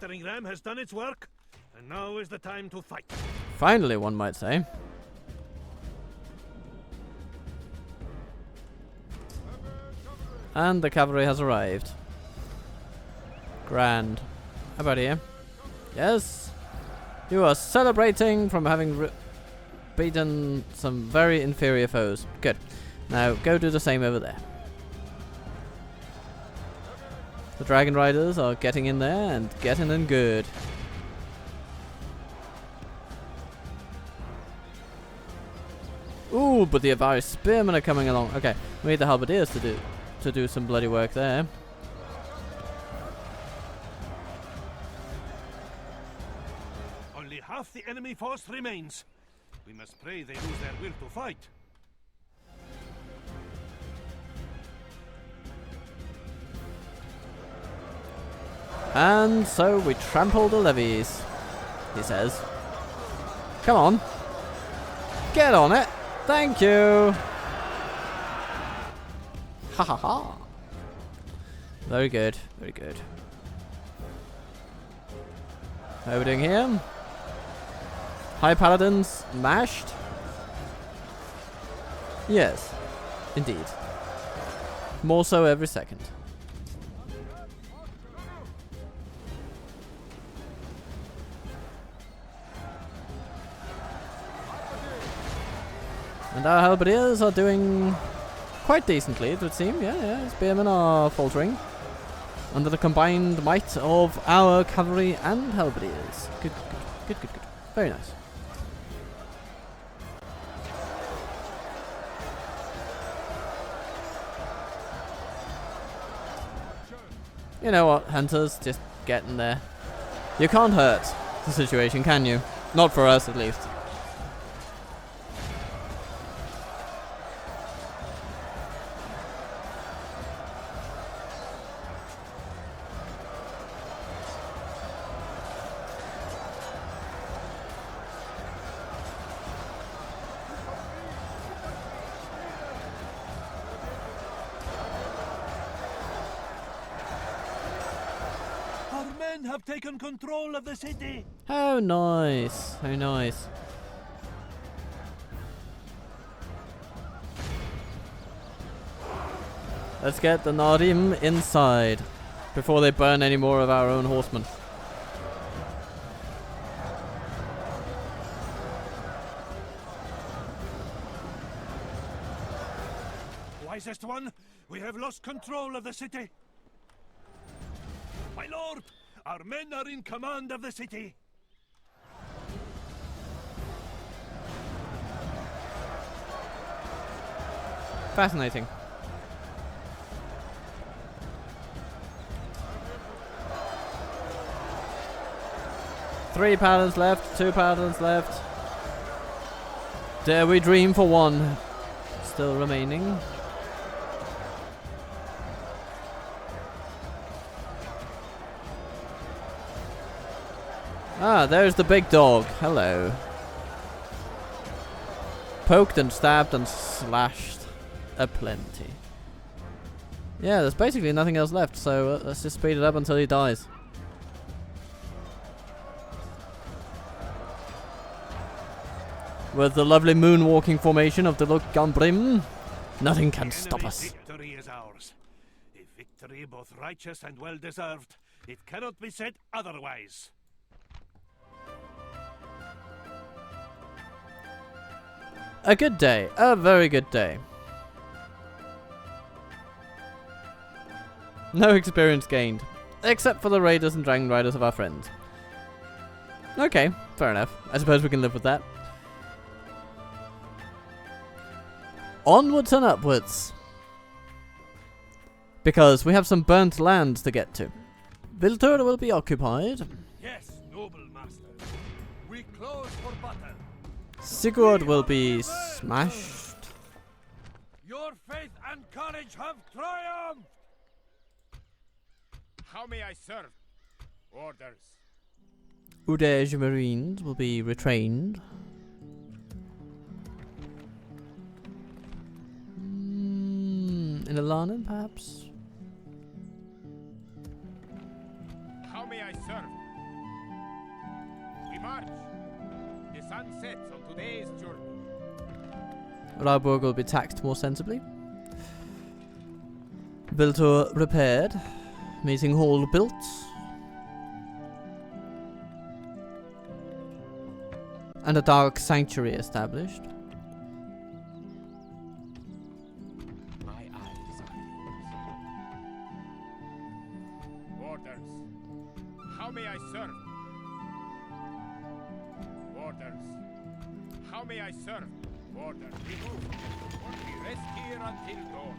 battering ram has done its work, and now is the time to fight. Finally, one might say. And the cavalry has arrived. Grand. How about here? Yes? You are celebrating from having beaten some very inferior foes. Good. Now, go do the same over there. The Dragon Riders are getting in there and getting in good. Ooh, but the Avari Spearmen are coming along. Okay, we need the Halberdiers to do some bloody work there. Only half the enemy force remains. We must pray they lose their will to fight. And so we trample the levies, he says. Come on. Get on it. Thank you. Ha ha ha. Very good. Very good. How are we doing here? High Paladins mashed? Yes. Indeed. More so every second. And our Halberdiers are doing quite decently, it would seem. Yeah, spearmen are faltering under the combined might of our cavalry and halberdiers. Good. Very nice. You know what, hunters, just get in there. You can't hurt the situation, can you? Not for us, at least. Our men have taken control of the city. How nice. How nice. Let's get the Narim inside before they burn any more of our own horsemen. Wisest one, we have lost control of the city. My lord, our men are in command of the city. Fascinating. Three paladins left, 2 paladins left. Dare we dream for one still remaining. Ah, there's the big dog. Hello. Poked and stabbed and slashed aplenty. Yeah, there's basically nothing else left, so let's just speed it up until he dies. With the lovely moonwalking formation of the Look-Gambrim, nothing can stop us. Victory is ours. A victory both righteous and well deserved. It cannot be said otherwise. A good day. A very good day. No experience gained. Except for the raiders and dragon riders of our friends. Okay, fair enough. I suppose we can live with that. Onwards and upwards. Because we have some burnt land to get to. Viltur will be occupied. Yes, noble master. We close for battle. Sigurd will be smashed. Your faith and courage have triumphed. How may I serve? Orders. Udej Marines will be retrained. In Alanan, perhaps? How may I serve? We march. The sun sets on today's journey. Rauburg will be taxed more sensibly. Viltur repaired. Meeting hall built. And a dark sanctuary established. My eyes are yours. Orders. How may I serve? Orders. How may I serve? Orders. We move. We rest here until dawn.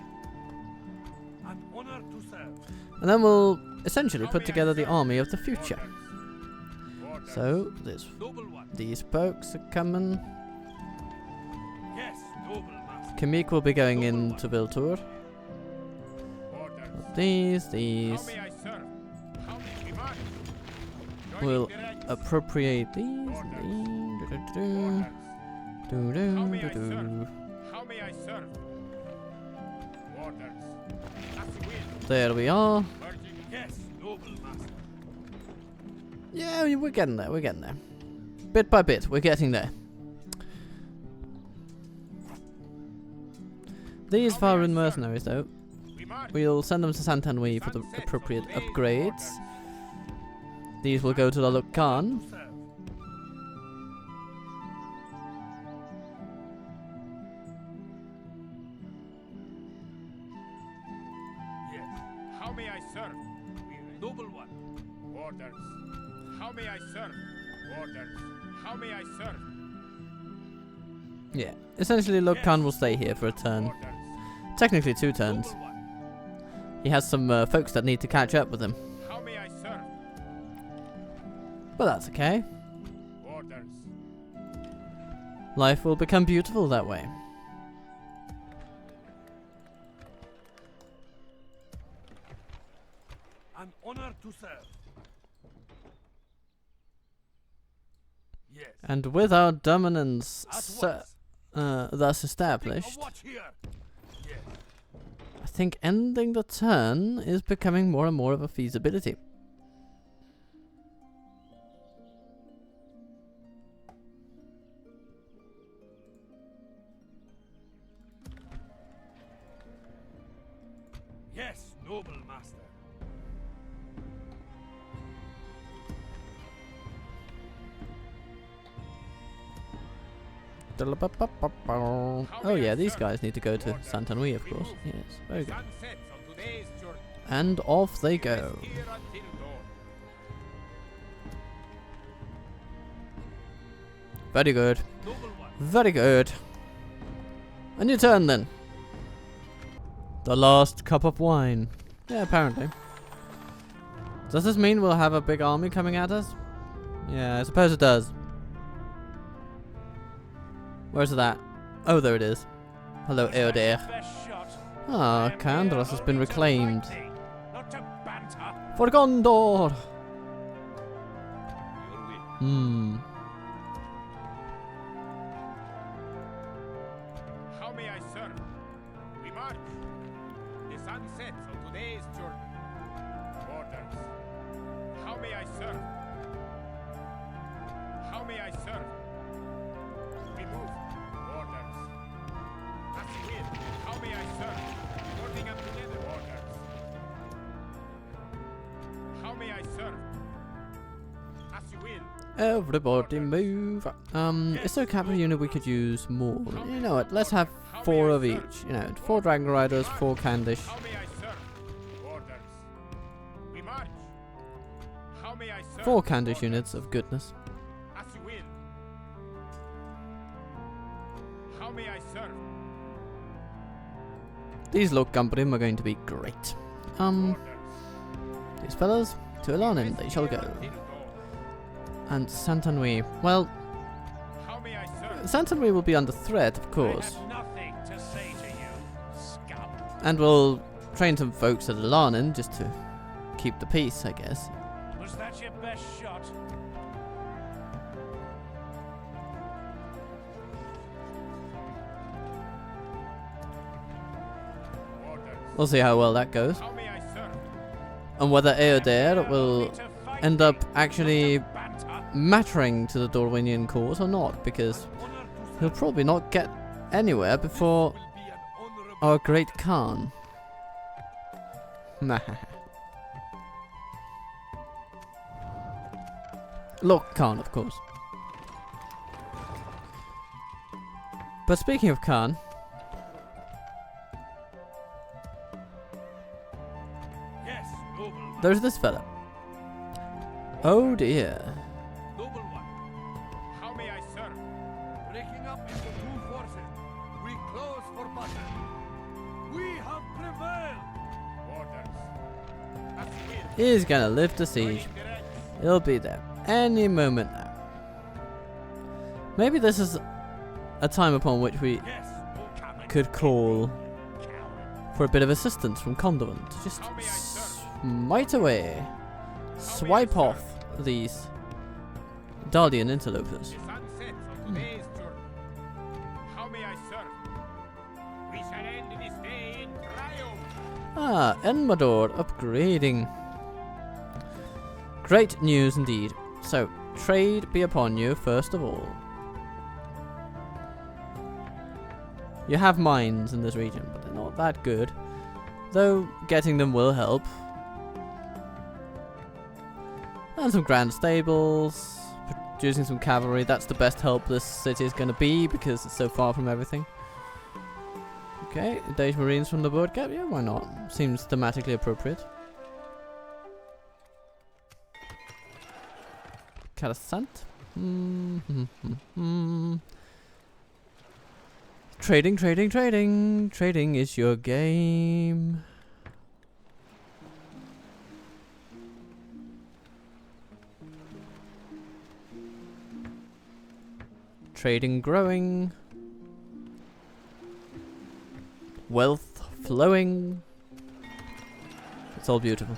An honor to serve. And then we'll essentially How put may I together the serve? army of the future. Orders. So, there's Noble one. these folks are coming. Yes, noble master. Kamik will be going into Viltur. Orders. These. How may I serve? How may we march? Joining We'll the ranks. appropriate these. Orders. How may I serve? How may I serve? Orders. As you will. There we are. Merging. Yes, noble master. Yeah, we're getting there. We're getting there. Bit by bit, we're getting there. These Faerun mercenaries, though, We march. we'll send them to Santanwi for the appropriate upgrades. These will go to the Luk Khan. To serve. How may I serve? Noble one. Orders. How may I serve? Orders. How may I serve? Yeah, essentially Lord Khan will stay here for a turn. Orders. Technically 2 turns. Noble one. He has some folks that need to catch up with him. How may I serve? But that's okay. Orders. Life will become beautiful that way. I'm honored to serve. Yes. And with our dominance At once. thus established, Watch here. Yes. I think ending the turn is becoming more and more of a feasibility. Yes, noble master. Oh yeah, these guys need to go to Santanui, of course. Yes, very good. Sun sets on today's journey. And off they go. Here until dawn. Very good. Noble one. Very good. A new turn then. The last cup of wine. Yeah, apparently. Does this mean we'll have a big army coming at us? Yeah, I suppose it does. Where's that? Oh, there it is. Hello, Eodir. Ah, Kandros has been reclaimed. Not to banter. For Gondor! Hmm. How may I serve? We march. The sun sets on today's journey. Orders. How may I serve? How may I serve? We move. Orders. As you will. How may I serve? Working up together. Orders. How may I serve? As you will. Everybody move. Is there a cavalry unit we could use more? You know what, let's have 4 of each. You know, 4 Dragon Riders, 4 Candish. How may I serve? Orders. We march. How may I serve? 4 Candish units of goodness. As you will. How may I serve? These Lorgumbrium are going to be great. Orders. These fellas, to Ilanin they shall go. Till dawn. And Santanui, well, How may I serve? Santanui will be under threat, of course. Nothing to say to you, scum. And we'll train some folks at Ilanin just to keep the peace, I guess. Was that your best shot? Orders. We'll see how well that goes. How may I serve? And whether Eodir will end up actually Banter. mattering to the Dorwinian cause or not, because he'll probably not get anywhere before our great Khan. Lord Khan, of course. But speaking of Khan, Yes, noble one. there's this fella. Oh dear. Noble one. How may I serve? Breaking up into 2 forces. We close for battle. We have prevailed. Orders. As you will. He's gonna lift the siege. Joining the ranks. He'll be there any moment now. Maybe this is a time upon which we Yes, no coming. could call Coward. for a bit of assistance from Conduent to just How may I serve? smite away, swipe off these Dardian interlopers. The sun sets on today's journey. How may I serve? We shall end this day in triumph. Ah, Enmador upgrading. Great news indeed. So, trade be upon you first of all. You have mines in this region, but they're not that good. Though, getting them will help. And some grand stables. Producing some cavalry. That's the best help this city is going to be, because it's so far from everything. Okay, Dage Marines from the board cap. Yeah, why not? Seems thematically appropriate. Carasant. Trading, trading, trading. Trading is your game. Trading growing. Wealth flowing. It's all beautiful.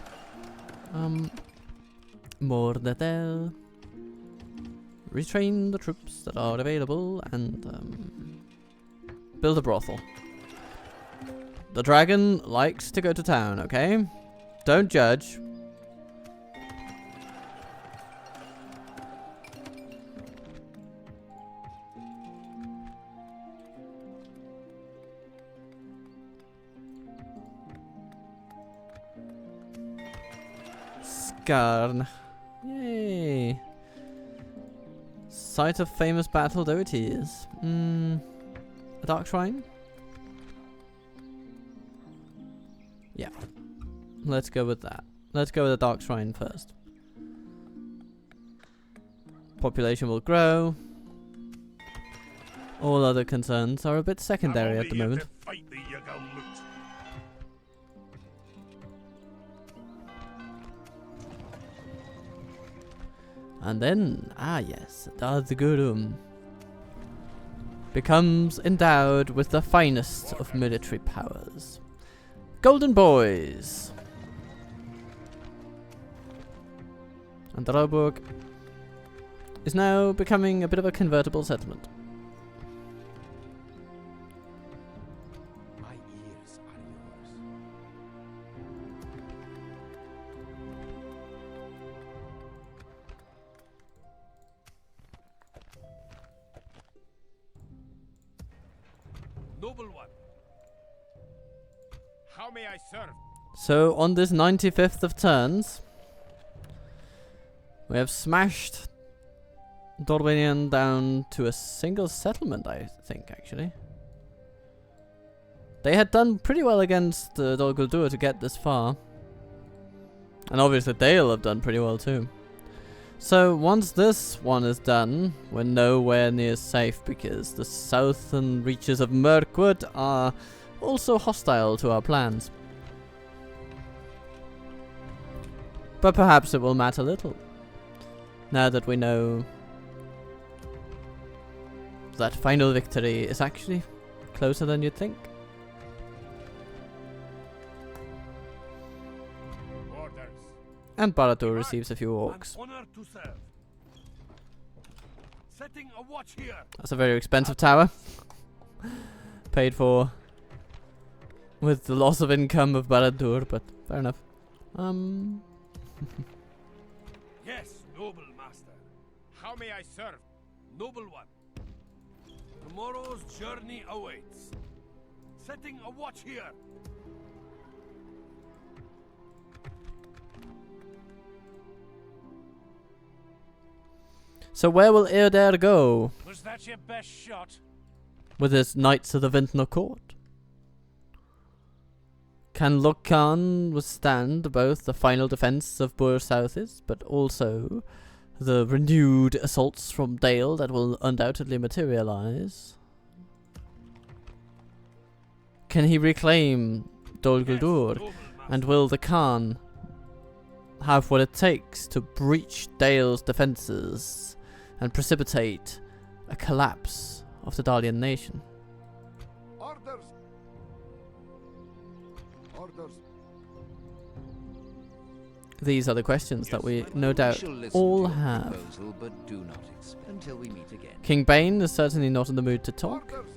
Mordetel. Retrain the troops that are available and build a brothel. The dragon likes to go to town, okay? Don't judge. Skarn. Yay. Site of famous battle, though it is. A dark shrine? Yeah. Let's go with that. Let's go with the dark shrine first. Population will grow. All other concerns are a bit secondary at the moment. And then, yes, Dazgurum becomes endowed with the finest of military powers. Golden Boys! And Droborg is now becoming a bit of a convertible settlement. My ears are yours. Noble one. How may I serve? So on this 95th of turns, we have smashed Dorvinian down to a single settlement, I think, actually. They had done pretty well against Dol Guldur to get this far. And obviously they'll have done pretty well too. So once this one is done, we're nowhere near safe because the southern reaches of Mirkwood are also hostile to our plans. But perhaps it will matter little, now that we know that final victory is actually closer than you'd think. Orders. And Baradur receives a few orcs. Honor to serve. Setting a watch here. That's a very expensive tower. Paid for with the loss of income of Baradur, but fair enough. Yes, noble master. How may I serve? Noble one. Tomorrow's journey awaits. Setting a watch here. So where will Eoder go Was that your best shot? with his Knights of the Vintner Court? Can Lokkan withstand both the final defense of Bur Southis, but also the renewed assaults from Dale that will undoubtedly materialize? Can he reclaim Dol Guldur? And will the Khan have what it takes to breach Dale's defenses and precipitate a collapse of the Dalian nation? Orders. Orders. These are the questions that we no doubt all have. Proposal, but do not expect until we meet again. King Bane is certainly not in the mood to talk, Orders.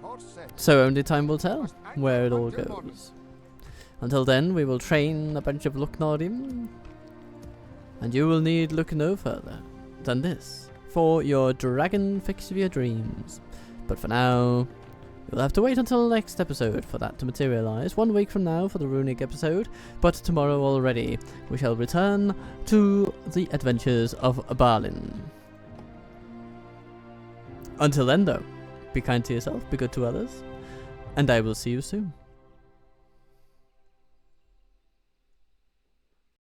Course set. so only time will tell where it all goes. Until then, we will train a bunch of Luknarim, and you will need look no further than this for your dragon fix of your dreams. But for now, you'll have to wait until the next episode for that to materialize. 1 week from now for the Runic episode, but tomorrow already we shall return to the adventures of Balin. Until then though, be kind to yourself, be good to others, and I will see you soon.